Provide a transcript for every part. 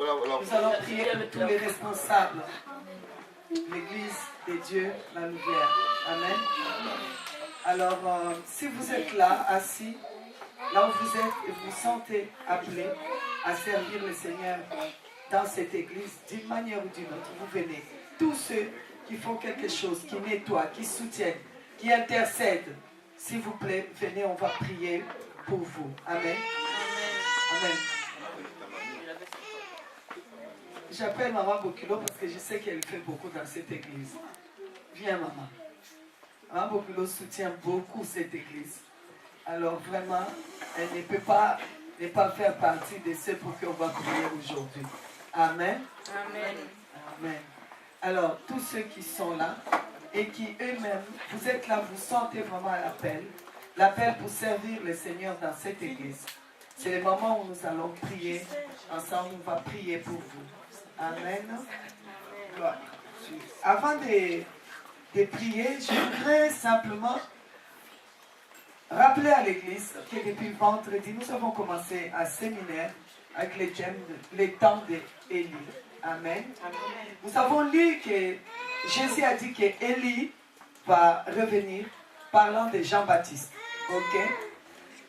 Nous allons prier pour tous les responsables. L'église de Dieu, la Louvière. Amen. Alors, si vous êtes là, assis, là où vous êtes et vous sentez appelé à servir le Seigneur dans cette église, d'une manière ou d'une autre, vous venez. Tous ceux qui font quelque chose, qui nettoient, qui soutiennent, qui intercèdent, s'il vous plaît, venez, on va prier pour vous. Amen. Amen. J'appelle Maman Bokulo parce que je sais qu'elle fait beaucoup dans cette église. Viens, Maman. Maman Bokulo soutient beaucoup cette église. Alors vraiment, elle ne peut pas faire partie de ceux pour qui on va prier aujourd'hui. Amen. Amen. Amen. Alors, tous ceux qui sont là et qui eux-mêmes, vous êtes là, vous sentez vraiment l'appel pour servir le Seigneur dans cette église. C'est le moment où nous allons prier ensemble, on va prier pour vous. Amen. Avant de prier, je voudrais simplement rappeler à l'église que depuis vendredi, nous avons commencé un séminaire avec les temps d'Élie. Amen. Nous avons lu que Jésus a dit que Élie va revenir parlant de Jean-Baptiste. Ok?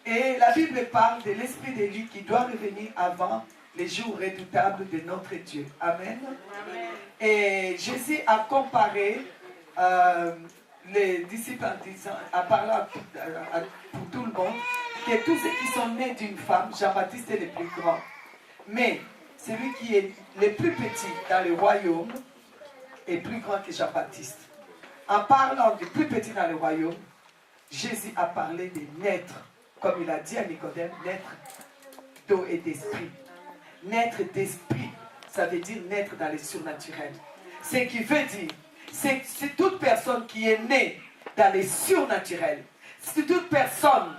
Et la Bible parle de l'esprit d'Élie qui doit revenir avant les jours redoutables de notre Dieu. Amen. Amen. Et Jésus a comparé les disciples en disant, en parlant pour tout le monde, que tous ceux qui sont nés d'une femme, Jean-Baptiste est le plus grand. Mais celui qui est le plus petit dans le royaume est plus grand que Jean-Baptiste. En parlant du plus petit dans le royaume, Jésus a parlé de naître, comme il a dit à Nicodème, naître d'eau et d'esprit. Naître d'esprit, ça veut dire naître dans le surnaturel. Ce qui veut dire, c'est toute personne qui est née dans le surnaturel. C'est toute personne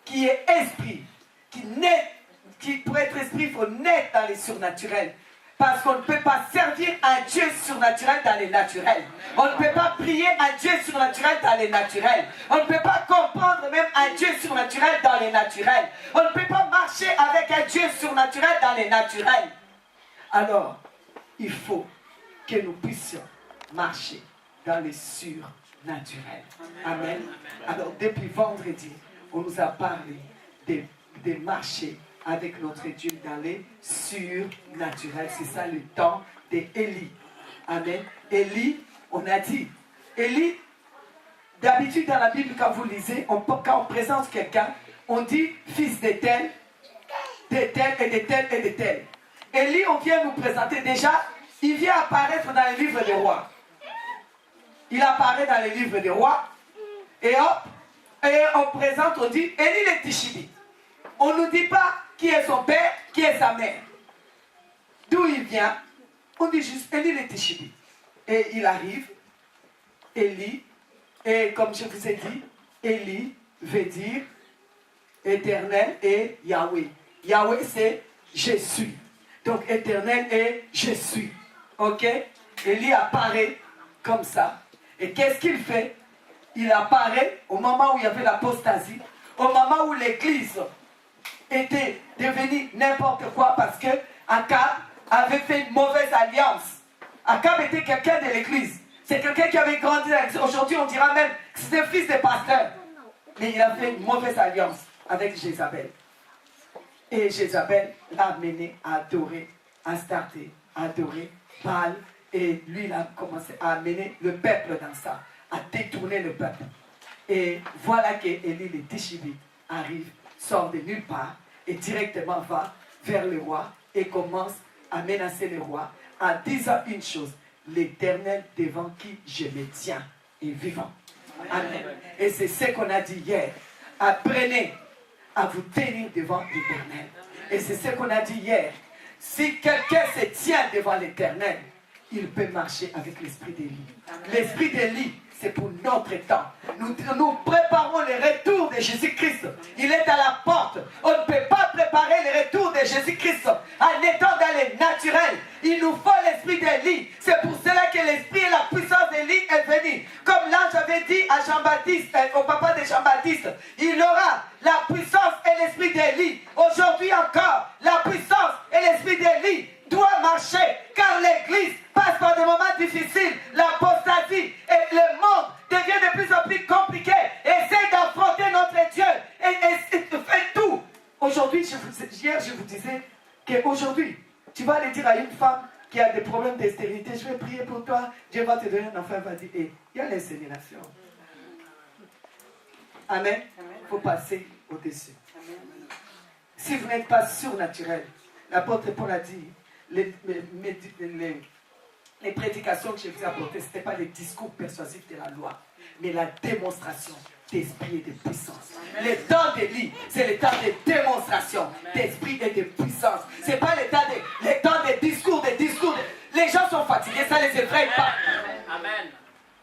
qui est esprit, qui pour être esprit, il faut naître dans le surnaturel. Parce qu'on ne peut pas servir un Dieu surnaturel dans les naturels. On ne peut pas prier un Dieu surnaturel dans les naturels. On ne peut pas comprendre même un Dieu surnaturel dans les naturels. On ne peut pas marcher avec un Dieu surnaturel dans les naturels. Alors, il faut que nous puissions marcher dans les surnaturels. Amen. Alors, depuis vendredi, on nous a parlé de marcher avec notre Dieu dans les surnaturels. C'est ça le temps d'Élie. Amen. Élie, on a dit, Élie, d'habitude dans la Bible, quand vous lisez, quand on présente quelqu'un, on dit fils de tel, de tel et de tel et de tel. Élie, on vient nous présenter déjà, il vient apparaître dans les livres des rois. Il apparaît dans les livres des rois, et hop, et on présente, on dit, Élie le Tishibite. On ne nous dit pas qui est son père, qui est sa mère. D'où il vient, on dit juste Élie le Tishibite. Et il arrive, Élie, et comme je vous ai dit, Élie veut dire éternel et Yahweh. Yahweh c'est je suis. Donc éternel et je suis. Ok? Élie apparaît comme ça. Et qu'est-ce qu'il fait? Il apparaît au moment où il y avait l'apostasie, au moment où l'église était devenue n'importe quoi parce que Akab avait fait une mauvaise alliance. Akab était quelqu'un de l'église. C'est quelqu'un qui avait grandi dans l'église. Aujourd'hui, on dira même que c'était le fils de pasteur. Mais il a fait une mauvaise alliance avec Jézabel. Et Jézabel l'a amené à adorer Astarté, à adorer Baal. Et lui, il a commencé à amener le peuple dans ça, à détourner le peuple. Et voilà que Élie le Tishibite arrive, sort de nulle part et directement va vers le roi et commence à menacer le roi en disant une chose: l'Éternel devant qui je me tiens est vivant. Amen. Et c'est ce qu'on a dit hier. Apprenez à vous tenir devant l'Éternel. Et c'est ce qu'on a dit hier. Si quelqu'un se tient devant l'Éternel, il peut marcher avec l'esprit d'Élie. L'esprit d'Élie, c'est pour notre temps. Nous préparons le retour de Jésus-Christ. Il est à la porte. On ne peut pas préparer le retour de Jésus-Christ en étant dans les naturels. Il nous faut l'esprit d'Élie. C'est pour cela que l'esprit et la puissance d'Élie est venue. Comme l'ange avait dit à Jean-Baptiste, au papa de Jean-Baptiste, il aura la puissance et l'esprit d'Élie. Aujourd'hui encore, la puissance et l'esprit d'Élie doit qu'aujourd'hui, tu vas aller dire à une femme qui a des problèmes de stérilité, je vais prier pour toi, Dieu va te donner un enfant, elle va dire, il y a l'insémination. Amen. Il faut passer au-dessus. Si vous n'êtes pas surnaturel, l'apôtre Paul a dit, les prédications que je vous ai apportées, ce n'était pas les discours persuasifs de la loi, mais la démonstration d'esprit et de puissance. Le temps d'Élie, c'est le temps de démonstration d'esprit et de puissance. Ce n'est pas le temps des discours, Les gens sont fatigués, ça ne les effraie pas. Amen.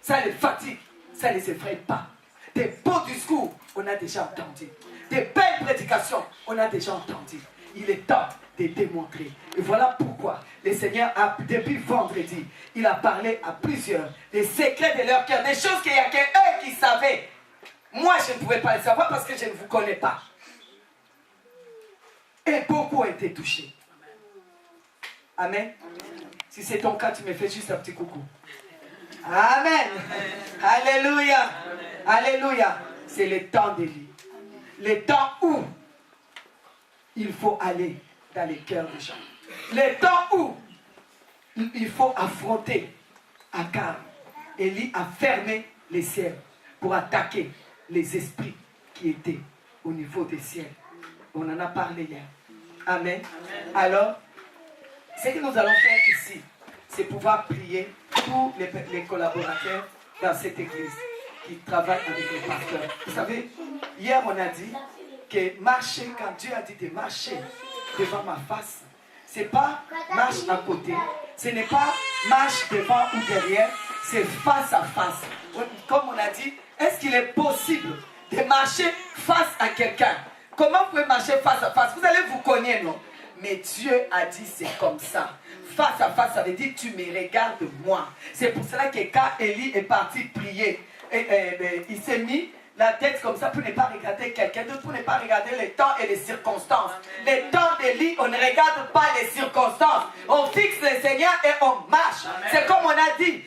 Ça les fatigue, ça ne les effraie pas. Des beaux discours, on a déjà entendu. Des belles prédications, on a déjà entendu. Il est temps de démontrer. Et voilà pourquoi le Seigneur, depuis vendredi, il a parlé à plusieurs des secrets de leur cœur, des choses qu'il n'y a qu'eux qui savaient. Moi, je ne pouvais pas les savoir parce que je ne vous connais pas. Et beaucoup ont été touchés. Amen. Si c'est ton cas, tu me fais juste un petit coucou. Amen. Alléluia. Alléluia. C'est le temps d'Élie. Le temps où il faut aller dans les cœurs des gens. Le temps où il faut affronter Akab. Élie a fermé les ciels pour attaquer les esprits qui étaient au niveau des ciels. On en a parlé hier. Amen. Alors, ce que nous allons faire ici, c'est pouvoir prier pour les collaborateurs dans cette église qui travaillent avec les pasteurs. Vous savez, hier on a dit que marcher, quand Dieu a dit de marcher devant ma face, ce n'est pas marche à côté, ce n'est pas marche devant ou derrière, c'est face à face. Comme on a dit, est-ce qu'il est possible de marcher face à quelqu'un? Comment vous pouvez marcher face à face? Vous allez vous connaître, non? Mais Dieu a dit c'est comme ça. Face à face, ça veut dire tu me regardes moi. C'est pour cela que quand Élie est parti prier, il s'est mis la tête comme ça pour ne pas regarder quelqu'un d'autre, pour ne pas regarder les temps et les circonstances. Les temps d'Élie, on ne regarde pas les circonstances. On fixe le Seigneur et on marche. C'est comme on a dit,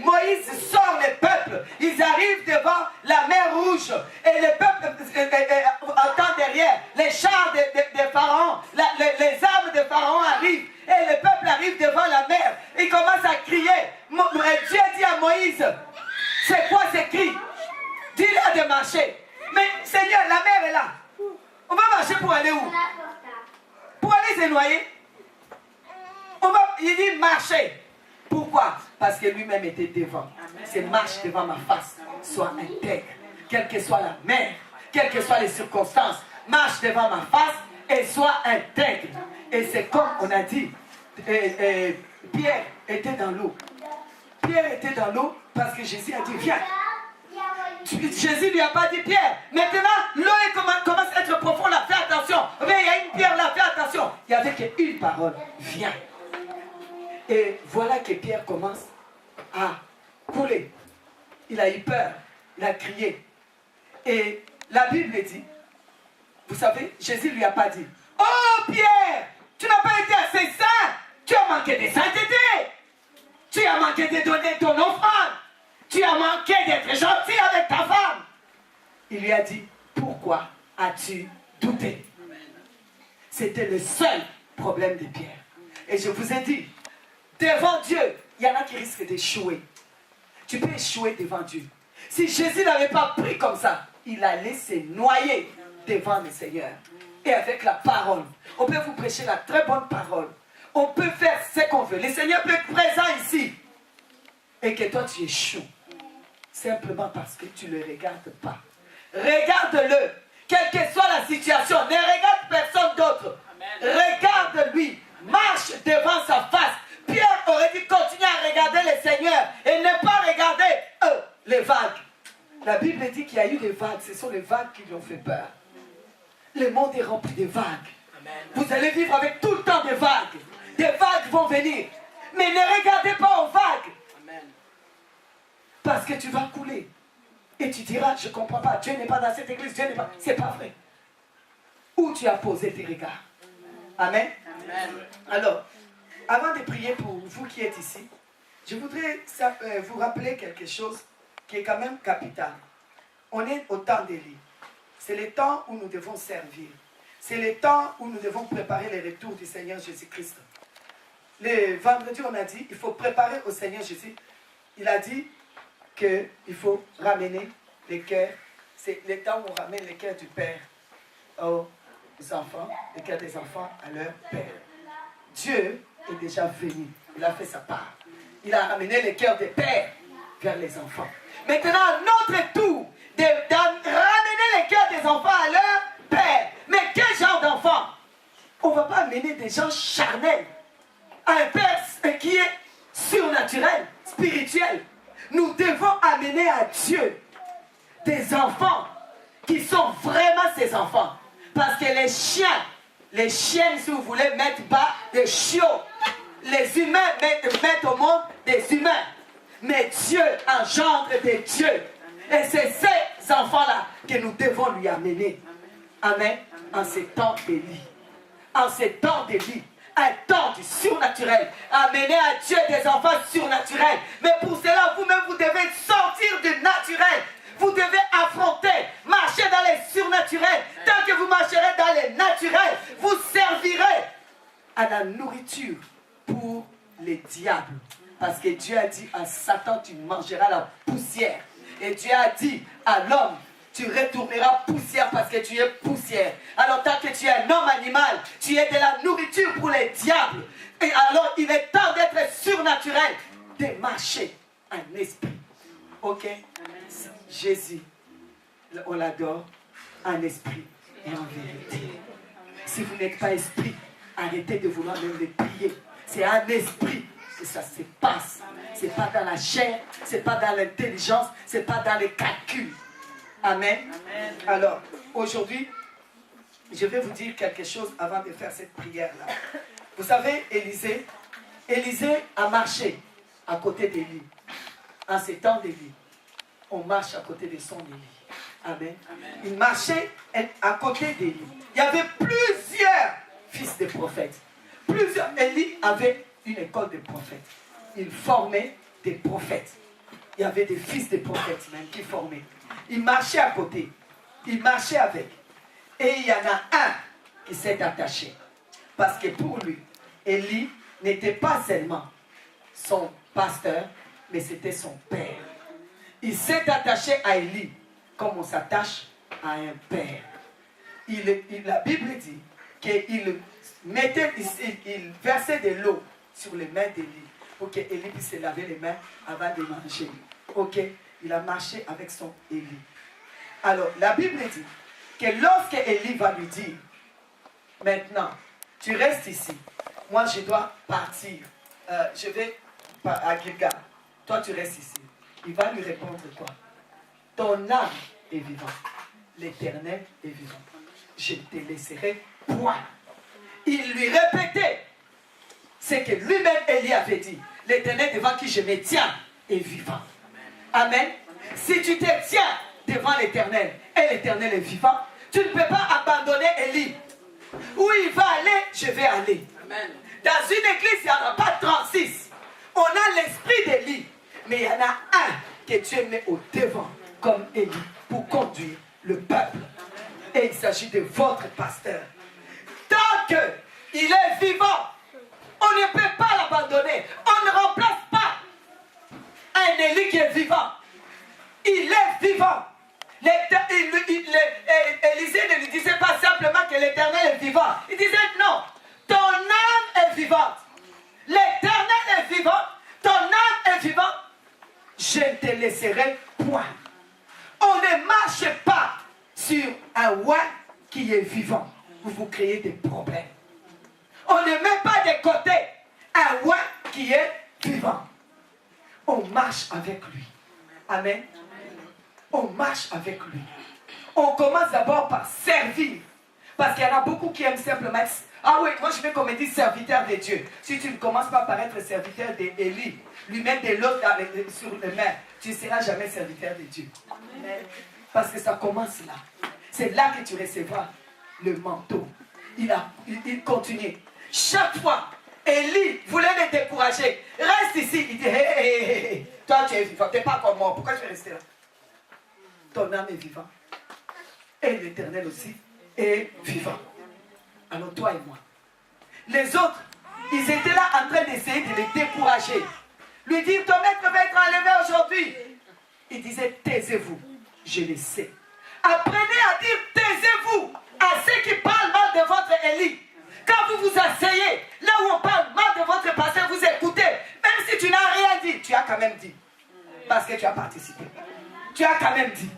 Moïse sort le peuple. Ils arrivent devant la mer Rouge et le peuple entend derrière les chars de Pharaon, les armes de Pharaon arrivent et le peuple arrive devant la mer. Il commence à crier. Dieu dit à Moïse, c'est quoi ces cris? Dis-leur de marcher. Mais Seigneur, la mer est là. On va marcher pour aller où? Pour aller se noyer. Il dit marcher. Pourquoi? Parce que lui-même était devant. C'est marche devant ma face. Sois intègre. Quelle que soit la mer, quelles que soient les circonstances, marche devant ma face et sois intègre. Et c'est comme on a dit, Pierre était dans l'eau. Pierre était dans l'eau parce que Jésus a dit viens. Jésus ne lui a pas dit Pierre. Maintenant, l'eau commence à être profonde, là, fais attention. Mais il y a une pierre là, fais attention. Il n'y avait qu'une parole, viens. Et voilà que Pierre commence à couler. Il a eu peur, il a crié. Et la Bible dit, vous savez, Jésus ne lui a pas dit oh Pierre, tu n'as pas été assez saint, tu as manqué de sainteté, tu as manqué de donner ton offrande. Tu as manqué d'être gentil avec ta femme. Il lui a dit, pourquoi as-tu douté? C'était le seul problème de Pierre. Et je vous ai dit, devant Dieu, il y en a qui risquent d'échouer. Tu peux échouer devant Dieu. Si Jésus n'avait pas pris comme ça, il allait se noyer devant le Seigneur. Et avec la parole, on peut vous prêcher la très bonne parole. On peut faire ce qu'on veut. Le Seigneur peut être présent ici. Et que toi tu échoues. Simplement parce que tu ne le regardes pas. Regarde-le. Quelle que soit la situation. Ne regarde personne d'autre. Regarde-lui. Marche devant sa face. Pierre aurait dit continuer à regarder le Seigneur. Et ne pas regarder les vagues. La Bible dit qu'il y a eu des vagues. Ce sont les vagues qui lui ont fait peur. Le monde est rempli de vagues. Amen. Vous allez vivre avec tout le temps des vagues. Des vagues vont venir. Mais ne regardez pas aux vagues. Parce que tu vas couler. Et tu diras, je ne comprends pas, Dieu n'est pas dans cette église, Dieu n'est pas... C'est pas vrai. Où tu as posé tes regards. Amen. Amen. Alors, avant de prier pour vous qui êtes ici, je voudrais vous rappeler quelque chose qui est quand même capital. On est au temps d'Élie. C'est le temps où nous devons servir. c'est le temps où nous devons préparer le retour du Seigneur Jésus-Christ. Le vendredi, on a dit, il faut préparer au Seigneur Jésus. Il a dit qu'il faut ramener les cœurs. C'est le temps où on ramène les cœurs du Père aux enfants, les cœurs des enfants à leur Père. Dieu est déjà venu. Il a fait sa part. Il a ramené les cœurs des pères vers les enfants. Maintenant, à notre tour, de ramener les cœurs des enfants à leur Père. Mais quel genre d'enfant? On ne va pas amener des gens charnels à un Père qui est surnaturel, spirituel. Nous devons amener à Dieu des enfants qui sont vraiment ses enfants. Parce que les chiens, les chiennes, si vous voulez, mettent bas des chiots. Les humains mettent au monde des humains. Mais Dieu engendre des dieux. Et c'est ces enfants-là que nous devons lui amener. Amen. En ces temps d'Élie. En ces temps d'Élie. Un temps du surnaturel. Amener à Dieu des enfants surnaturels. Mais pour cela, vous-même, vous devez sortir du naturel. Vous devez affronter, marcher dans les surnaturels. Tant que vous marcherez dans les naturels, vous servirez à la nourriture pour les diables. Parce que Dieu a dit à Satan, tu mangeras la poussière. Et Dieu a dit à l'homme, tu retourneras poussière parce que tu es poussière. Alors tant que tu es un homme animal, tu es de la nourriture pour les diables. Et alors il est temps d'être surnaturel, de marcher en esprit. Ok? Jésus, on l'adore en esprit et en vérité. Si vous n'êtes pas esprit, arrêtez de vouloir même les prier. C'est un esprit que ça se passe. C'est pas dans la chair, c'est pas dans l'intelligence, c'est pas dans les calculs. Amen. Amen. Alors, aujourd'hui, je vais vous dire quelque chose avant de faire cette prière-là. Vous savez, Élisée a marché à côté d'Élie. En ces temps d'Élie, on marche à côté de son Élie. Amen. Amen. Il marchait à côté d'Élie. Il y avait plusieurs fils de prophètes. Élie avait une école de prophètes. Il formait des prophètes. Il y avait des fils de prophètes même qui formaient. Il marchait à côté. Il marchait avec. Et il y en a un qui s'est attaché. Parce que pour lui, Élie n'était pas seulement son pasteur, mais c'était son père. Il s'est attaché à Élie comme on s'attache à un père. La Bible dit qu'il versait de l'eau sur les mains d'Élie pour qu'Élie puisse se laver les mains avant de manger. Ok? Il a marché avec son Élie. Alors, la Bible dit que lorsque Élie va lui dire, maintenant, tu restes ici, moi je dois partir, je vais à Gilgal, toi tu restes ici. Il va lui répondre quoi? Ton âme est vivante, l'Éternel est vivant. Je ne te laisserai point. Il lui répétait ce que lui-même Élie avait dit. L'Éternel devant qui je me tiens est vivant. Amen. Si tu te tiens devant l'Éternel et l'Éternel est vivant, tu ne peux pas abandonner Élie. Où il va aller, je vais aller. Amen. Dans une église, il n'y en a pas 36. On a l'esprit d'Élie. Mais il y en a un que Dieu met au devant comme Élie pour conduire le peuple. Et il s'agit de votre pasteur. Tant qu'il est vivant, on ne peut pas l'abandonner. On ne remplace pas un Élie qui est vivant. Il est vivant. Élisée ne lui disait pas simplement que l'Éternel est vivant. Il disait non, ton âme est vivante. L'Éternel est vivant. Ton âme est vivante. Je ne te laisserai point. On ne marche pas sur un roi qui est vivant. Vous créez des problèmes. On ne met pas de côté un roi qui est vivant. On marche avec lui. Amen. On marche avec lui. On commence d'abord par servir. Parce qu'il y en a beaucoup qui aiment simplement... Ah oui, moi je vais comme dire serviteur de Dieu. Si tu ne commences pas par être serviteur d'Élie, lui mettre de l'eau sur les mains, tu ne seras jamais serviteur de Dieu. Amen. Parce que ça commence là. C'est là que tu recevras le manteau. Il continue. Chaque fois, Élie voulait le décourager. Reste ici. Il dit, hé, toi tu es vivant, tu n'es pas comme moi. Pourquoi tu es resté là? Ton âme est vivante. Et l'Éternel aussi est vivant. Alors toi et moi. Les autres, ils étaient là en train d'essayer de les décourager. Lui dire, ton maître va être enlevé aujourd'hui. Il disait, taisez-vous, je le sais. Apprenez à dire, taisez-vous à ceux qui parlent mal de votre Élie. Quand vous vous asseyez, là où on parle mal de votre pasteur, vous écoutez. Même si tu n'as rien dit, tu as quand même dit. Parce que tu as participé. Tu as quand même dit.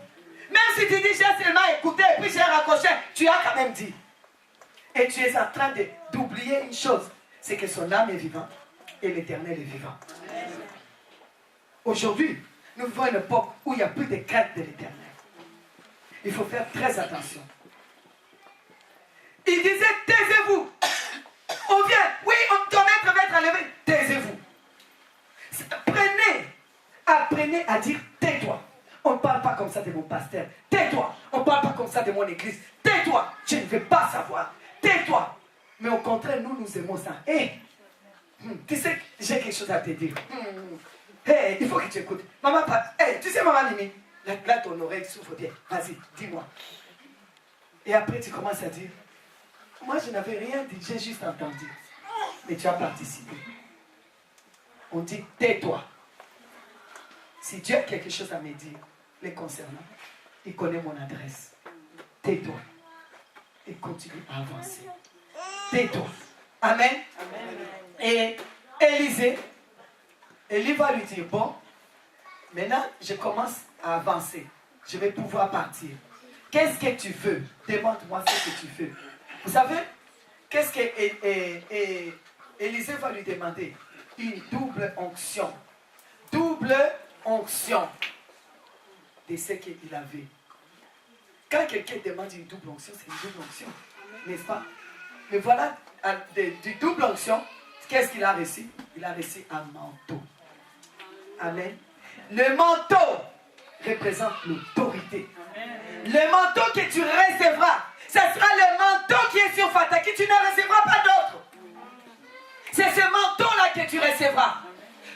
Même si tu dis, j'ai seulement écouté et puis j'ai raccroché, tu as quand même dit. Et tu es en train d'oublier une chose, c'est que son âme est vivante et l'Éternel est vivant. Aujourd'hui, nous vivons une époque où il n'y a plus de crainte de l'Éternel. Il faut faire très attention. Il disait, taisez-vous. On vient, oui, ton maître va être enlevé. Taisez-vous. Apprenez à dire, tais-toi. On ne parle pas comme ça de mon pasteur. Tais-toi. On ne parle pas comme ça de mon église. Tais-toi. Je ne veux pas savoir. Tais-toi. Mais au contraire, nous aimons ça. Hé, tu sais, j'ai quelque chose à te dire. Hé, il faut que tu écoutes. Maman, tu sais, maman Mimi, là, ton oreille souffre bien. Vas-y, dis-moi. Et après, tu commences à dire, moi, je n'avais rien dit, j'ai juste entendu. Mais tu as participé. On dit, tais-toi. Si Dieu a quelque chose à me dire, les concernant, il connaît mon adresse. Tais-toi. Et continue à avancer. Tais-toi. Amen. Amen. Et Élie va lui dire, bon, maintenant, je commence à avancer. Je vais pouvoir partir. Qu'est-ce que tu veux? Demande-moi ce que tu veux. Vous savez, qu'est-ce que Élisée va lui demander? Une double onction. Double onction de ce qu'il avait. Quand quelqu'un demande une double onction, c'est une double onction. N'est-ce pas? Mais voilà, du double onction, qu'est-ce qu'il a reçu? Il a reçu un manteau. Amen. Le manteau représente l'autorité. Le manteau que tu recevras, ce sera le manteau qui est sur Fataki, tu ne recevras pas d'autre. C'est ce manteau-là que tu recevras.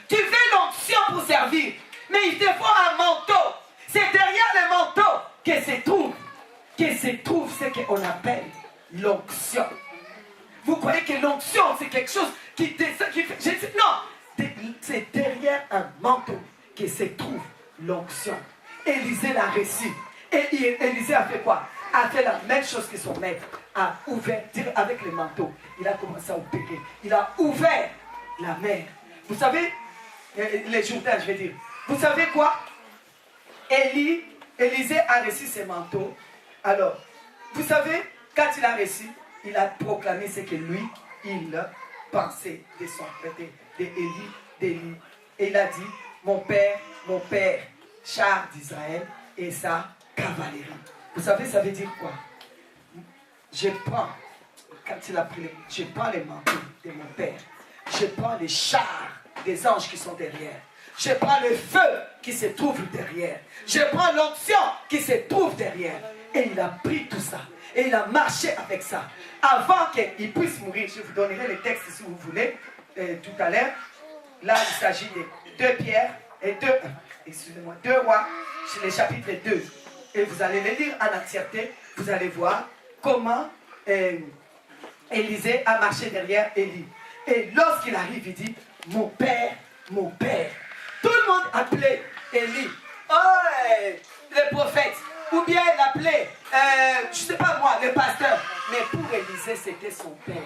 Tu veux l'onction pour servir, mais il te faut un manteau. C'est derrière le manteau que se trouve ce qu'on appelle l'onction. Vous croyez que l'onction, c'est quelque chose qui descend, non, c'est derrière un manteau que se trouve l'onction. Élisée l'a reçu. Et Élisée a fait quoi? A fait la même chose que son maître. A ouvert, avec le manteau. Il a commencé à opérer. Il a ouvert la mer. Vous savez, les Jourdains, je vais dire. Vous savez quoi? Élisée a reçu ses manteaux. Alors, vous savez, quand il a reçu, il a proclamé ce que lui, il pensait de son frère, d'Élie. Et il a dit, mon père, char d'Israël et sa cavalerie. Vous savez, ça veut dire quoi? Je prends, quand il a pris je prends les manteaux de mon père. Je prends les chars des anges qui sont derrière. Je prends le feu qui se trouve derrière. Je prends l'onction qui se trouve derrière. Et il a pris tout ça. Et il a marché avec ça. Avant qu'il puisse mourir, je vous donnerai les textes si vous voulez, tout à l'heure. Là, il s'agit de 2 Pierre et 2 Rois, c'est le chapitre 2. Et vous allez les lire en entièreté. Vous allez voir comment Élisée a marché derrière Élie. Et lorsqu'il arrive, il dit, mon père, mon père. Tout le monde appelait Élie, le prophète. Ou bien il appelait, je ne sais pas moi, le pasteur. Mais pour Élisée, c'était son père.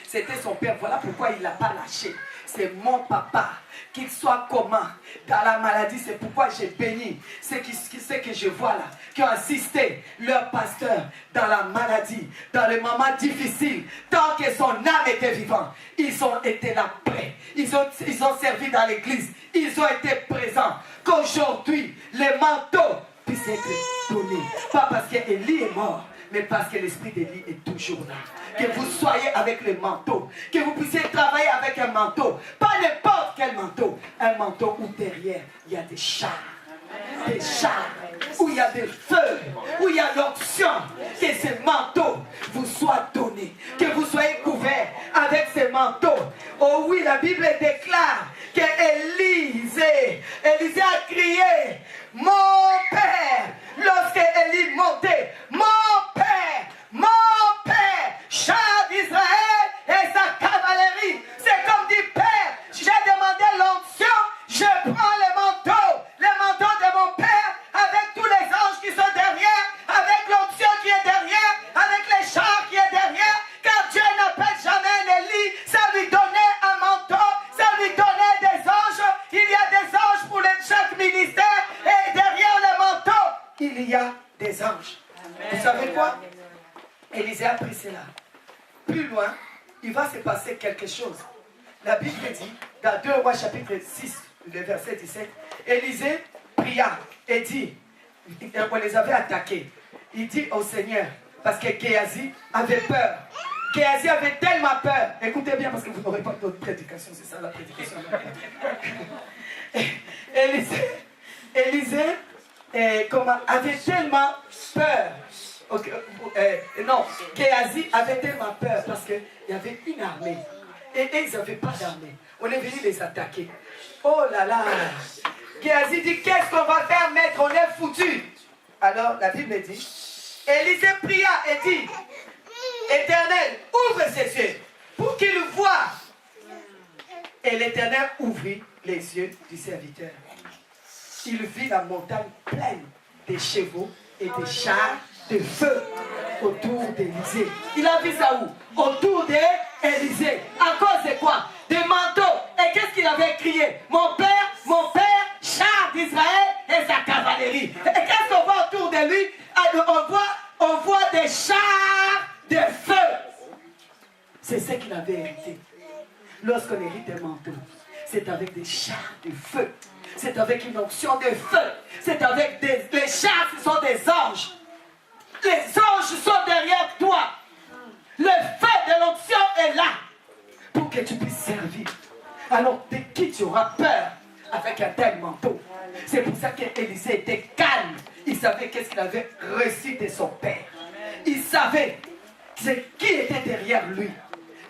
C'était son père. Voilà pourquoi il ne l'a pas lâché. C'est mon papa. Qu'il soit comment dans la maladie, c'est pourquoi j'ai béni ceux que je vois là, qui ont assisté leur pasteur dans la maladie, dans les moments difficiles, tant que son âme était vivante. Ils ont été là près. Ils ont servi dans l'église. Ils ont été présents. Qu'aujourd'hui, les manteaux puissent être donnés. Pas parce qu'Élie est mort, mais parce que l'esprit d'Élie est toujours là. Que vous soyez avec le manteau, que vous puissiez travailler avec un manteau, pas n'importe quel manteau, un manteau où derrière il y a des chars, où il y a des feux, où il y a l'onction, que ce manteau vous soit donné, que vous soyez couverts avec ce manteau. Oh oui, la Bible déclare que Élisée a crié, mon père, lorsque Élie montait, mon père, char des anges. Vous savez quoi? Élisée a pris cela. Plus loin, il va se passer quelque chose. La Bible dit, dans 2 Rois chapitre 6, le verset 17, Élisée pria et dit, on les avait attaqués. Il dit au Seigneur, parce que Géasi avait peur. Géasi avait tellement peur. Écoutez bien parce que vous n'aurez pas d'autre prédication, c'est ça la prédication. Élisée avait tellement peur. Non, Géasi avait tellement peur parce qu'il y avait une armée. Et ils n'avaient pas d'armée. On est venu les attaquer. Oh là là. Géasi dit, qu'est-ce qu'on va faire, maître? On est foutus. Alors la Bible dit, Élisée pria et dit, Éternel, ouvre ses yeux pour qu'il voie. Et l'Éternel ouvrit les yeux du serviteur. Il vit la montagne pleine des chevaux et des chars de feu autour d'Élisée. Il a vu ça où? Autour d'Élisée. À cause de quoi? Des manteaux. Et qu'est-ce qu'il avait crié? Mon père, char d'Israël et sa cavalerie. Et qu'est-ce qu'on voit autour de lui? On voit des chars de feu. C'est ce qu'il avait hérité. Lorsqu'on hérite des manteaux, c'est avec des chars de feu. C'est avec une onction de feu. C'est avec les chars qui sont des anges. Les anges sont derrière toi. Le feu de l'onction est là pour que tu puisses servir. Alors de qui tu auras peur avec un tel manteau? C'est pour ça qu'Élisée était calme. Il savait qu'est-ce qu'il avait reçu de son père. Il savait qui était derrière lui.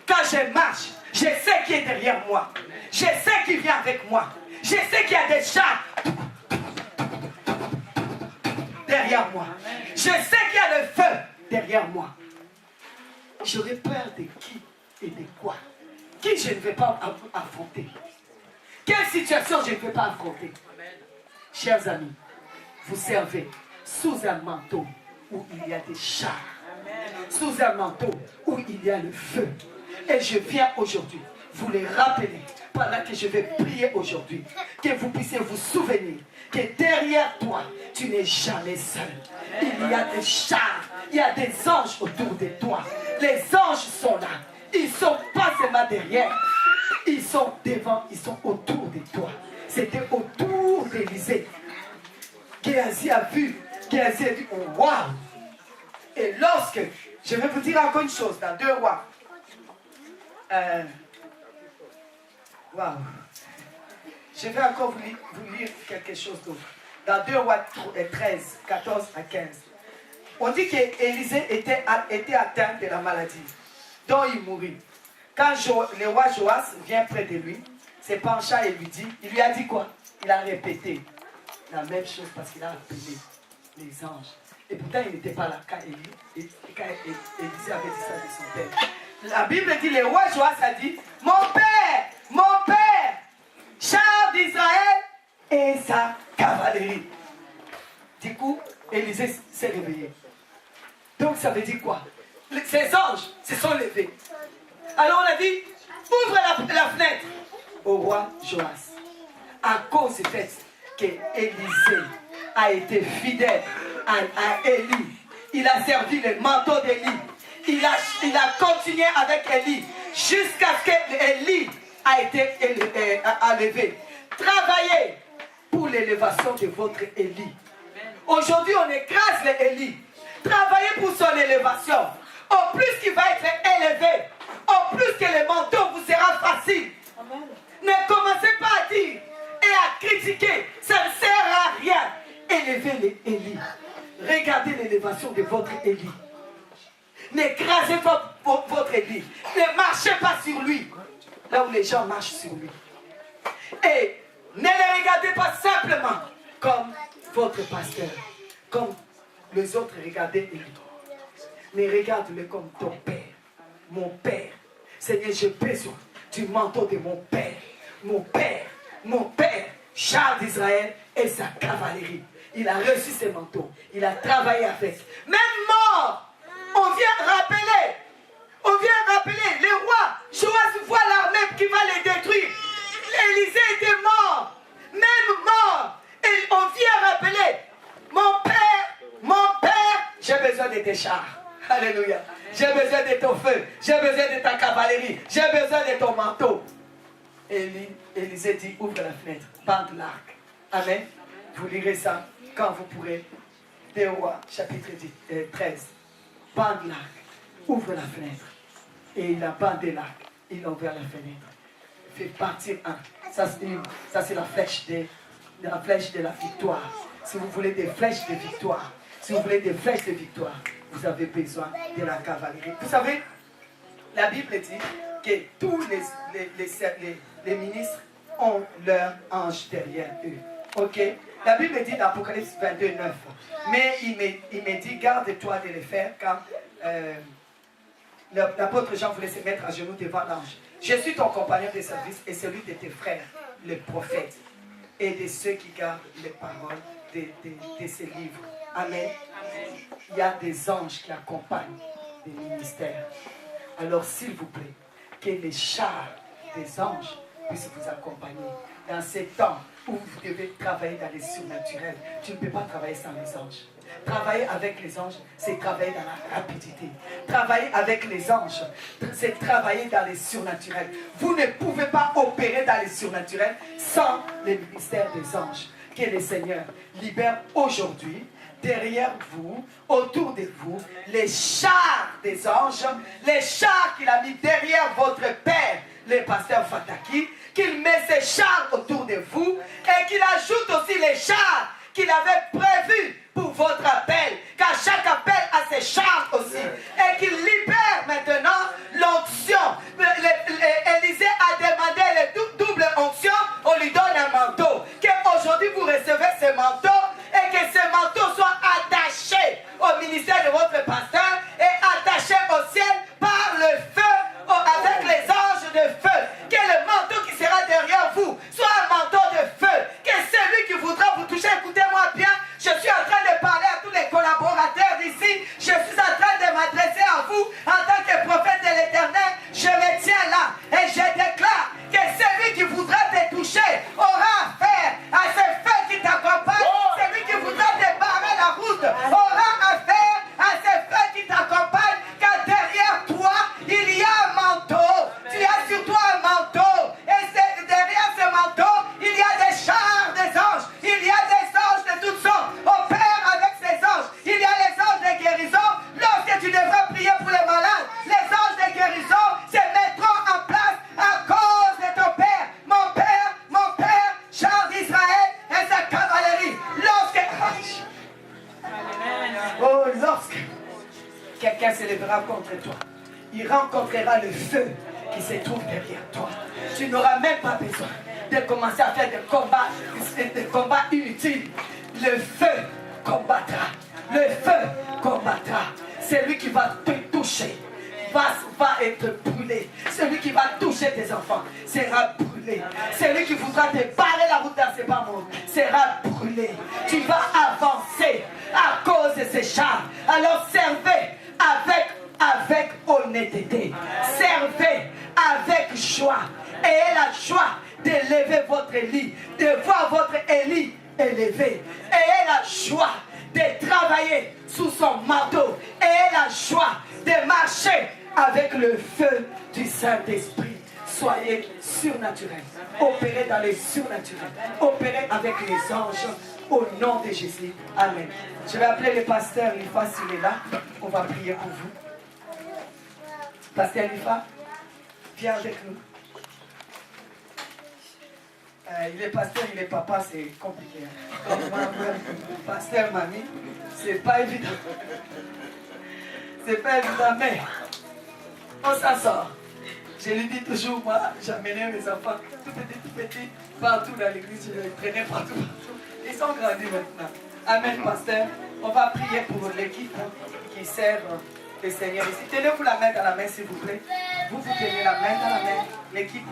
Quand je marche, je sais qui est derrière moi. Je sais qui vient avec moi. Je sais qu'il y a des chars derrière moi. Je sais qu'il y a le feu derrière moi. J'aurais peur de qui et de quoi? Qui je ne vais pas affronter? Quelle situation je ne vais pas affronter? Chers amis, vous servez sous un manteau où il y a des chars. Sous un manteau où il y a le feu. Et je viens aujourd'hui vous les rappeler, pendant que je vais prier aujourd'hui, que vous puissiez vous souvenir que derrière toi, tu n'es jamais seul. Il y a des chars, il y a des anges autour de toi. Les anges sont là. Ils ne sont pas seulement derrière. Ils sont devant, ils sont autour de toi. C'était autour d'Élisée. Géasi a vu, Géasi a dit, oh, waouh! Et lorsque, je vais vous dire encore une chose, dans 2 Rois. Waouh! Je vais encore vous lire quelque chose d'autre. Dans 2 Rois 13, 14 à 15. On dit qu'Élisée était atteint de la maladie, dont il mourut. Quand le roi Joas vient près de lui, se pencha et il lui a dit quoi? Il a répété la même chose parce qu'il a appelé les anges. Et pourtant, il n'était pas là quand Élisée avait dit ça de son père. La Bible dit, le roi Joas a dit, mon père, char d'Israël et sa cavalerie. Du coup, Élisée s'est réveillé. Donc ça veut dire quoi? Ces anges se sont levés. Alors on a dit, ouvre la fenêtre au roi Joas. À cause du fait qu'Élisée a été fidèle à Élie. Il a servi le manteau d'Élie. Il a continué avec Élie jusqu'à ce qu'Élie a été élevé. Travaillez pour l'élévation de votre Élie. Aujourd'hui, on écrase les Élie. Travaillez pour son élévation. Au plus qu'il va être élevé, au plus que le manteau vous sera facile. Amen. Ne commencez pas à dire et à critiquer. Ça ne sert à rien. Élevez les Élie. Regardez l'élévation de votre Élie. N'écrasez pas votre Élie. Ne marchez pas sur lui. Là où les gens marchent sur lui. Et ne les regardez pas simplement comme votre pasteur. Comme les autres regardaient Élie. Mais regarde-le comme ton père. Mon père. Seigneur, j'ai besoin du manteau de mon père. Mon père, char d'Israël et sa cavalerie. Il a reçu ses manteaux. Il a travaillé avec. Même mort, on vient rappeler. Le roi Joas voit l'armée qui va les détruire. Élisée était mort. Même mort. Et on vient rappeler. Mon père, tes chars. Alléluia. J'ai besoin de ton feu. J'ai besoin de ta cavalerie. J'ai besoin de ton manteau. Élisée dit, ouvre la fenêtre, bande l'arc. Amen. Vous lirez ça quand vous pourrez. 2 Rois, chapitre 13. Bande l'arc, ouvre la fenêtre. Et il a bandé l'arc. Il a ouvert la fenêtre. Fait partir un. Ça c'est la flèche de la victoire. Si vous voulez des flèches de victoire, si vous voulez des flèches de victoire, vous avez besoin de la cavalerie. Vous savez, la Bible dit que tous les ministres ont leur ange derrière eux. Ok? La Bible dit dans Apocalypse 22, 9. Mais il me dit, garde-toi de les faire, car l'apôtre Jean voulait se mettre à genoux devant l'ange. Je suis ton compagnon de service et celui de tes frères, les prophètes, et de ceux qui gardent les paroles de ces livres. Amen. Il y a des anges qui accompagnent des ministères. Alors s'il vous plaît, que les chars des anges puissent vous accompagner dans ces temps où vous devez travailler dans les surnaturels. Tu ne peux pas travailler sans les anges. Travailler avec les anges, c'est travailler dans la rapidité. Travailler avec les anges, c'est travailler dans les surnaturels. Vous ne pouvez pas opérer dans les surnaturels sans le ministère des anges. Que le Seigneur libère aujourd'hui, derrière vous, autour de vous, les chars des anges, les chars qu'il a mis derrière votre père, le pasteur Fataki, qu'il met ses chars autour de vous et qu'il ajoute aussi les chars qu'il avait prévus pour votre appel, car chaque appel a ses chars aussi, et qu'il libère maintenant l'onction. Élisée a demandé les double onction, on lui donne un manteau, qu'aujourd'hui vous recevez ce manteau et que ce manteau soit attaché au ministère de votre pasteur et attaché au ciel par le feu, avec les anges de feu. Que le manteau qui sera derrière vous soit un manteau de feu. Que celui qui voudra vous toucher, écoutez-moi bien, je suis en train de parler à tous les collaborateurs d'ici. Je suis en train de m'adresser à vous en tant que prophète de l'Éternel. Je me tiens là et je déclare que celui qui voudra te toucher aura affaire à ce feu qui t'accompagne. Celui qui voudra te barrer la route aura affaire à ce feu qui t'accompagne. Car derrière toi, il y a un manteau. Tu as sur toi un manteau. Et derrière ce manteau, il y a des chars des anges. Il y a des anges de toutes sortes. Opère avec ces anges. Il y a les anges de guérison. Lorsque tu devras prier pour les malades, les anges de guérison se mettront en place à cause de ton père, mon père, Charles d'Israël et sa cavalerie. Lorsque quelqu'un se lèvera contre toi, il rencontrera le feu qui se trouve derrière toi. Tu n'auras même pas besoin de commencer à faire des combats inutiles. Le feu combattra. Le feu combattra. Celui qui va te toucher va être brûlé. Celui qui va toucher tes enfants sera brûlé. Celui qui voudra te barrer la route dans ses pas sera brûlé. Tu vas avancer à cause de ces chars. Alors servez avec honnêteté. Servez avec joie. Ayez la joie d'élever votre Élie, de voir votre Élie élevé. Ayez la joie de travailler sous son manteau. Ayez la joie de marcher avec le feu du Saint-Esprit. Soyez surnaturels. Opérez dans les surnaturels. Opérez avec les anges. Au nom de Jésus. Amen. Je vais appeler le pasteur Lifa s'il est là. On va prier pour vous. Pasteur Lifa, viens avec nous. Il est pasteur, il est papa, c'est compliqué. Pasteur, mamie, c'est pas évident. C'est pas évident, mais on s'en sort. Je lui dis toujours, moi, j'amène mes enfants tout petits, partout dans l'église, je les traînais partout. Ils sont grandis maintenant. Amen, pasteur. On va prier pour l'équipe qui sert le Seigneur ici. Tenez-vous la main dans la main, s'il vous plaît. Vous tenez la main dans la main, l'équipe.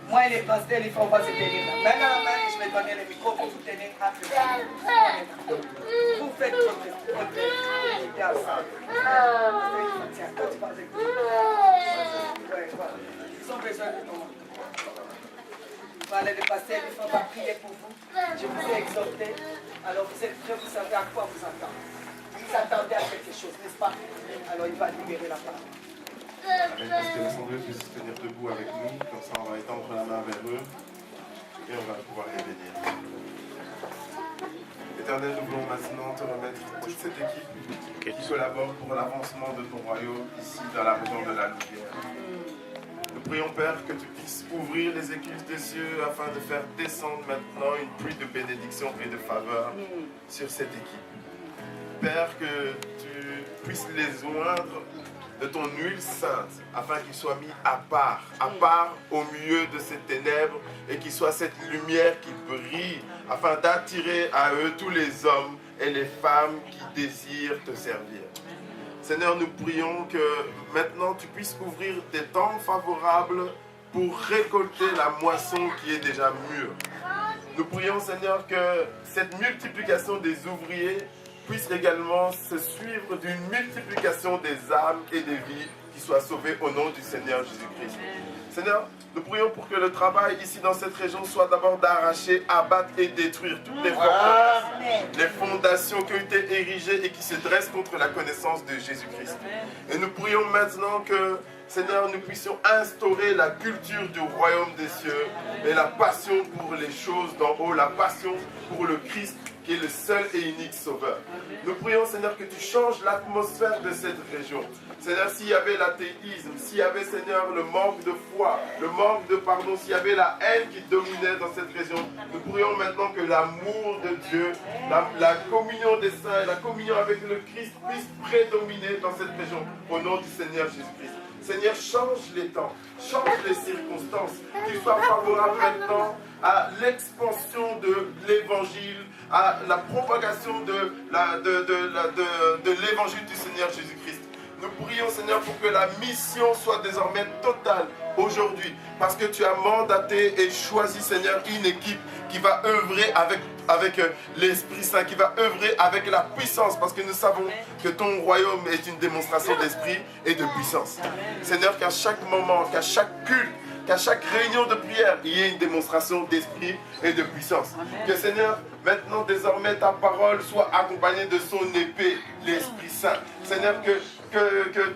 Moi et les pasteurs, il faut pas se tenir la main dans la main et je vais donner le micro pour vous tenir entre les mains. Vous faites votre activité ensemble. Tiens, toi tu parles avec nous. Ils ont besoin de toi. Voilà, le pasteur, il faut pas prier pour vous. Je vous ai exhorté. Alors vous êtes prêts, vous savez à quoi vous attendre. s'attendait à quelque chose, n'est-ce pas? Alors il va libérer la parole. Amen. Parce que l'Assemblée puisse se tenir debout avec nous, comme ça on va étendre la main vers eux et on va pouvoir les bénir. Éternel, nous voulons maintenant te remettre toute cette équipe qui collabore pour l'avancement de ton royaume ici dans la région de la Louvière. Nous prions, Père, que tu puisses ouvrir les écluses des cieux afin de faire descendre maintenant une pluie de bénédiction et de faveur sur cette équipe. Père, que tu puisses les oindre de ton huile sainte, afin qu'ils soient mis à part au milieu de ces ténèbres, et qu'ils soient cette lumière qui brille, afin d'attirer à eux tous les hommes et les femmes qui désirent te servir. Seigneur, nous prions que maintenant tu puisses ouvrir des temps favorables pour récolter la moisson qui est déjà mûre. Nous prions, Seigneur, que cette multiplication des ouvriers puisse également se suivre d'une multiplication des âmes et des vies qui soient sauvées au nom du Seigneur Jésus-Christ. Seigneur, nous prions pour que le travail ici dans cette région soit d'abord d'arracher, abattre et détruire toutes les forteresses, les fondations qui ont été érigées et qui se dressent contre la connaissance de Jésus-Christ. Et nous prions maintenant que, Seigneur, nous puissions instaurer la culture du royaume des cieux et la passion pour les choses d'en haut, la passion pour le Christ qui est le seul et unique sauveur. Nous prions, Seigneur, que tu changes l'atmosphère de cette région. Seigneur, s'il y avait l'athéisme, s'il y avait, Seigneur, le manque de foi, le manque de pardon, s'il y avait la haine qui dominait dans cette région, nous prions maintenant que l'amour de Dieu, la communion des saints, la communion avec le Christ puisse prédominer dans cette région, au nom du Seigneur Jésus-Christ. Seigneur, change les temps, change les circonstances, qu'ils soient favorables maintenant à l'expansion de l'évangile, à la propagation de l'évangile du Seigneur Jésus-Christ. Nous prions, Seigneur, pour que la mission soit désormais totale aujourd'hui, parce que tu as mandaté et choisi, Seigneur, une équipe qui va œuvrer avec l'Esprit Saint, qui va œuvrer avec la puissance, parce que nous savons que ton royaume est une démonstration d'esprit et de puissance. Seigneur, qu'à chaque moment, qu'à chaque culte, qu'à chaque réunion de prière, il y ait une démonstration d'esprit et de puissance. Que, Seigneur, maintenant, désormais, ta parole soit accompagnée de son épée, l'Esprit Saint. Seigneur, que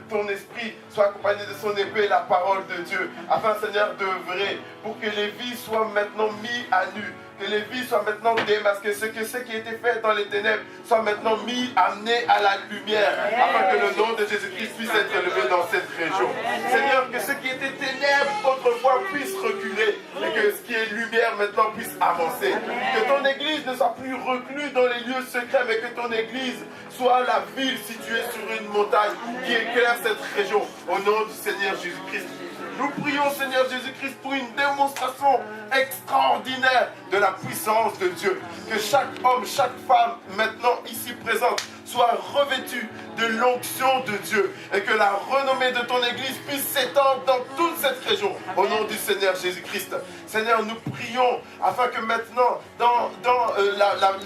ton esprit soit accompagné de son épée, la parole de Dieu, afin, Seigneur, d'œuvrer pour que les vies soient maintenant mises à nu, que les vies soient maintenant démasquées, ce qui a été fait dans les ténèbres soit maintenant amené à la lumière, afin que le nom de Jésus-Christ puisse être élevé dans cette région. Seigneur, que ce qui était ténèbres autrefois puisse reculer, et que ce qui est lumière maintenant puisse avancer. Que ton église ne soit plus reclue dans les lieux secrets, mais que ton église soit la ville située sur une montagne qui éclaire cette région, au nom du Seigneur Jésus-Christ. Nous prions, Seigneur Jésus-Christ, pour une démonstration extraordinaire de la puissance de Dieu. Que chaque homme, chaque femme, maintenant ici présente, soit revêtue de l'onction de Dieu. Et que la renommée de ton Église puisse s'étendre dans toute cette région. Au nom du Seigneur Jésus-Christ. Seigneur, nous prions afin que maintenant, dans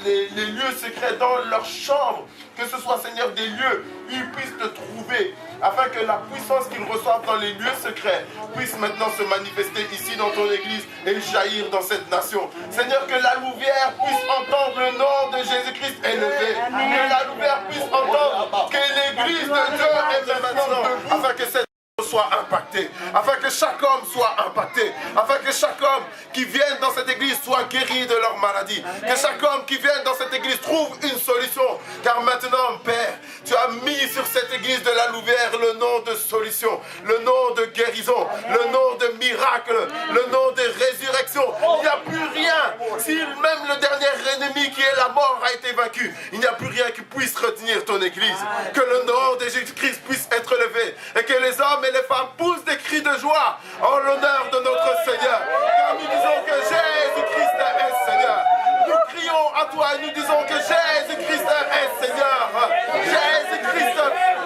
les lieux secrets, dans leurs chambres, que ce soit, Seigneur, des lieux où ils puissent te trouver, afin que la puissance qu'ils reçoivent dans les lieux secrets puisse maintenant se manifester ici dans ton Église et jaillir dans cette nation. Seigneur, que la Louvière puisse entendre le nom de Jésus-Christ élevé. Que la Louvière puisse entendre que l'Église de Dieu est maintenant debout, afin que cette soit impacté, afin que chaque homme soit impacté, afin que chaque homme qui vienne dans cette église soit guéri de leur maladie. Amen. Que chaque homme qui vienne dans cette église trouve une solution, car maintenant, Père, tu as mis sur cette église de la Louvière le nom de solution, le nom de guérison, amen, le nom de miracle, le nom de résurrection. Il n'y a plus rien. Si même le dernier ennemi qui est la mort a été vaincu, il n'y a plus rien qui puisse retenir ton église. Que le nom de Jésus-Christ puisse être élevé et que les hommes et les femmes poussent des cris de joie en l'honneur de notre Seigneur. Car nous disons que Jésus-Christ est Seigneur. Nous crions à toi et nous disons que Jésus-Christ est Seigneur. Jésus-Christ,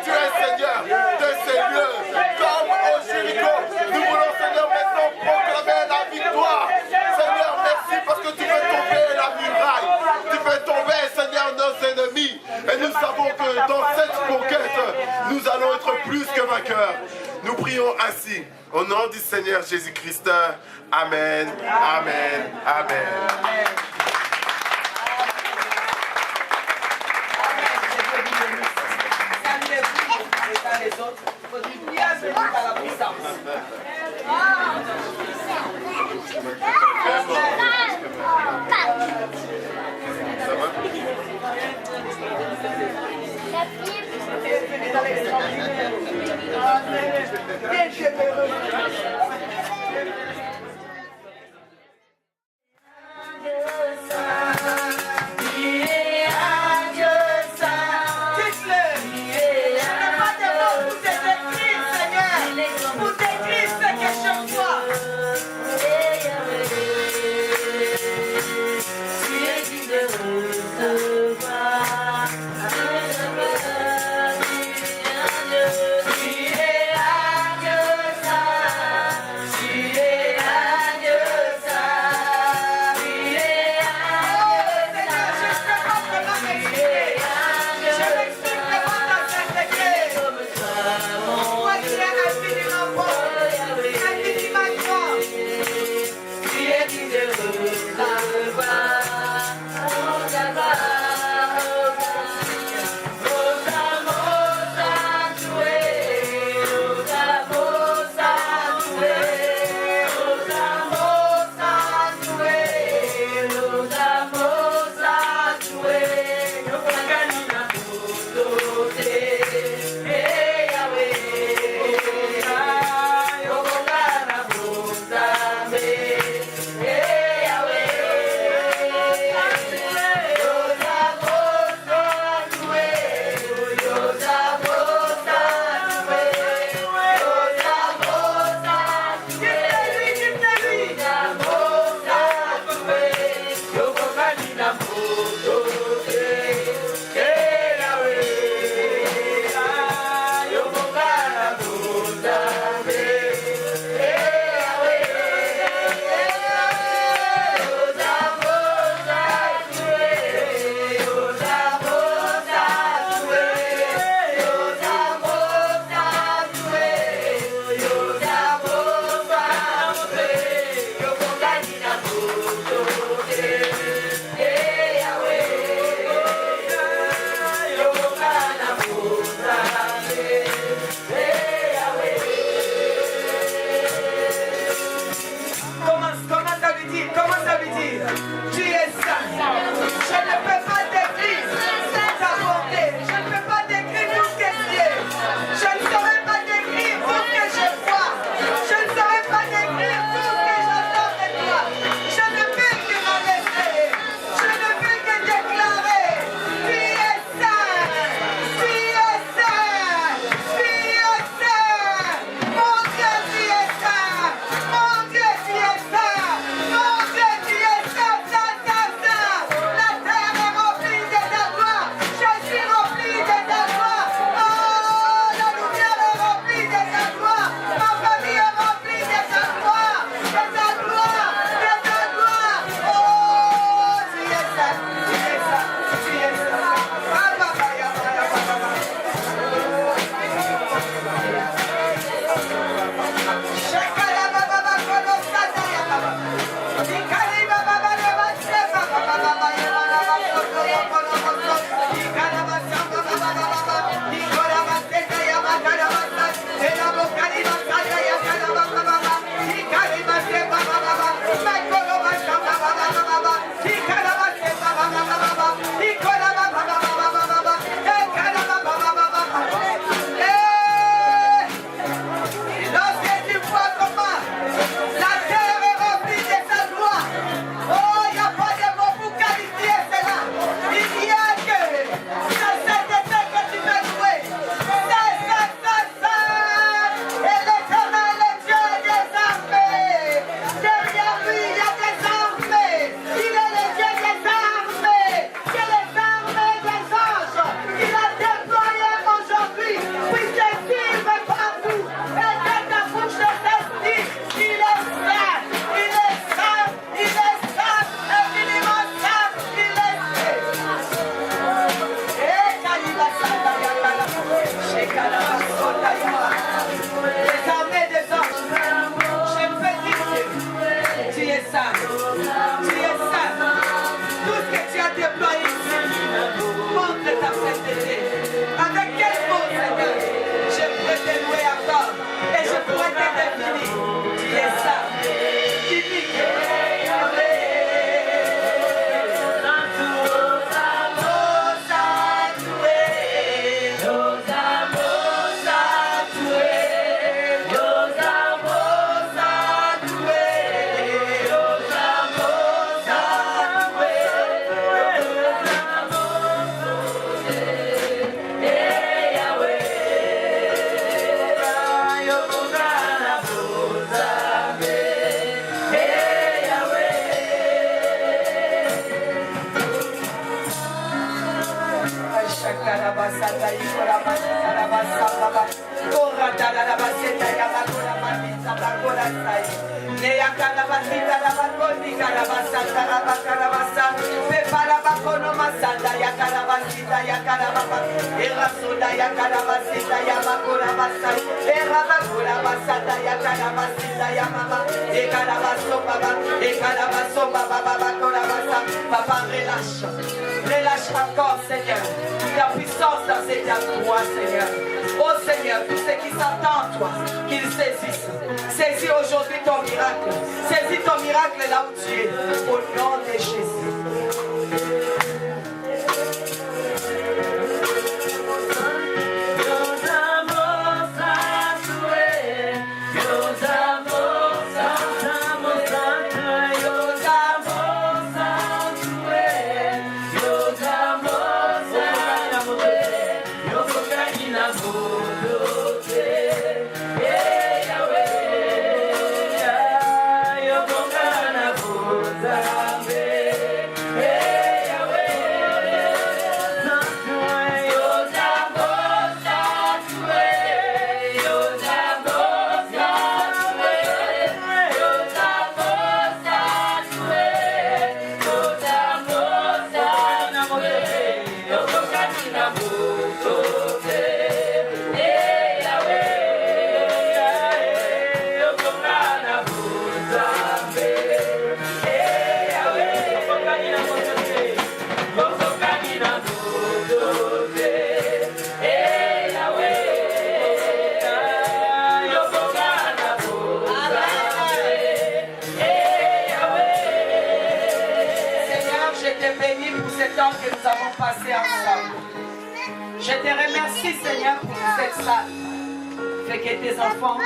tu es Seigneur de ces lieux. Comme au Jéricho, nous voulons, Seigneur, maintenant proclamer la victoire. Seigneur, merci parce que tu fais tomber la muraille. Tu fais tomber, Seigneur, nos ennemis. Et nous savons que dans cette conquête, nous allons être plus que vainqueurs. Nous prions ainsi, au nom du Seigneur Jésus-Christ. Amen, amen, amen. Amen. puissance. Ça va? C'est dans l'extraordinaire. Bien généreux. Lea Carabasita Rabaconi, Carabasa, Carabasa, Peparabacono Masanda, Yacarabasita, Yacarababa, Erasuda, Yacarabasita, Yamakurabasa, Erabakura Basanda, Yacarabasita, Yamama, Ekarabaso Baba, Ekarabaso Baba, Korabasa. Papa, relâche encore, Seigneur, ta puissance dans ces endroits, Seigneur. Oh Seigneur, tous ceux qui s'attendent, toi, qu'ils saisissent. Saisis aujourd'hui ton miracle. Saisis ton miracle là où tu es. Au nom de Jésus. Que nous avons passé ensemble. Je te remercie, Seigneur, pour cette salle. Fais que tes enfants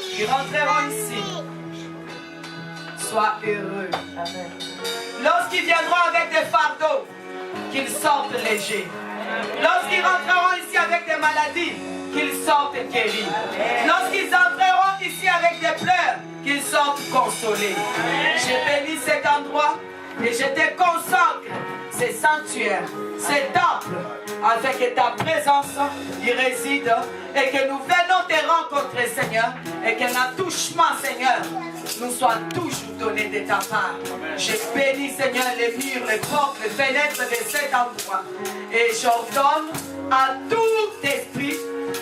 qui rentreront ici soient heureux. Amen. Lorsqu'ils viendront avec des fardeaux, qu'ils sortent légers. Lorsqu'ils rentreront ici avec des maladies, qu'ils sortent guéris. Lorsqu'ils entreront ici avec des pleurs, qu'ils sortent consolés. Je bénis cet endroit. Et je te consacre ces sanctuaires, ces temples, afin que ta présence y réside et que nous venons te rencontrer, Seigneur, et que l'attouchement, Seigneur, nous soit toujours donné de ta part. Je bénis, Seigneur, les murs, les portes, les fenêtres de cet endroit. Et j'ordonne à tout esprit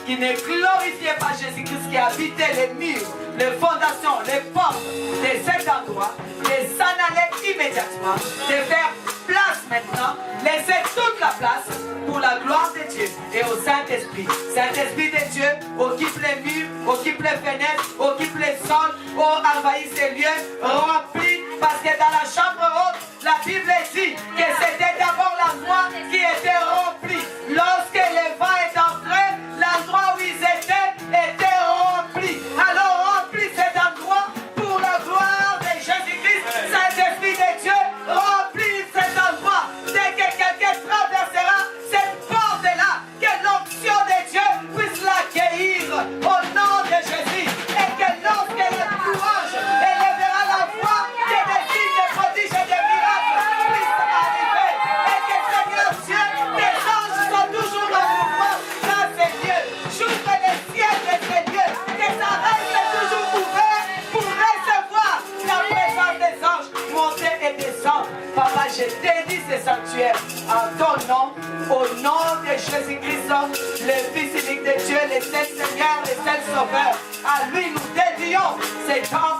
qui ne glorifiait pas Jésus-Christ, qui habitait les murs, les fondations, les portes de cet endroit, de s'en aller immédiatement, de faire place maintenant, laisser toute la place pour la gloire de Dieu et au Saint-Esprit. Saint-Esprit de Dieu, occupe les murs, occupe les fenêtres, occupe les sols, envahit ces lieux, remplis, parce que dans la chambre haute, la Bible dit que c'était d'abord l'endroit qui était rempli. Lorsque le vent est entré, l'endroit où ils étaient était rempli. Alors remplis cet endroit pour la gloire de Jésus-Christ. Saint-Esprit de Dieu, remplis cet endroit. Dès que quelqu'un traversera cette porte-là, que l'onction de Dieu puisse l'accueillir au nom de Jésus. Et que lorsque le courage élèvera la voix, que des signes, des prodiges et des miracles puissent arriver. Et que Seigneur Dieu, tes anges sont toujours en mouvement dans ces lieux. J'ouvre les ciels de ces lieux. Que ça reste toujours ouvert pour recevoir la présence des anges monter et descendre. Papa, je dédie ces sanctuaires en ton nom, au nom de Jésus-Christ, le Fils unique de Dieu, le seul Seigneur, le seul Sauveur. À lui nous dédions ces temps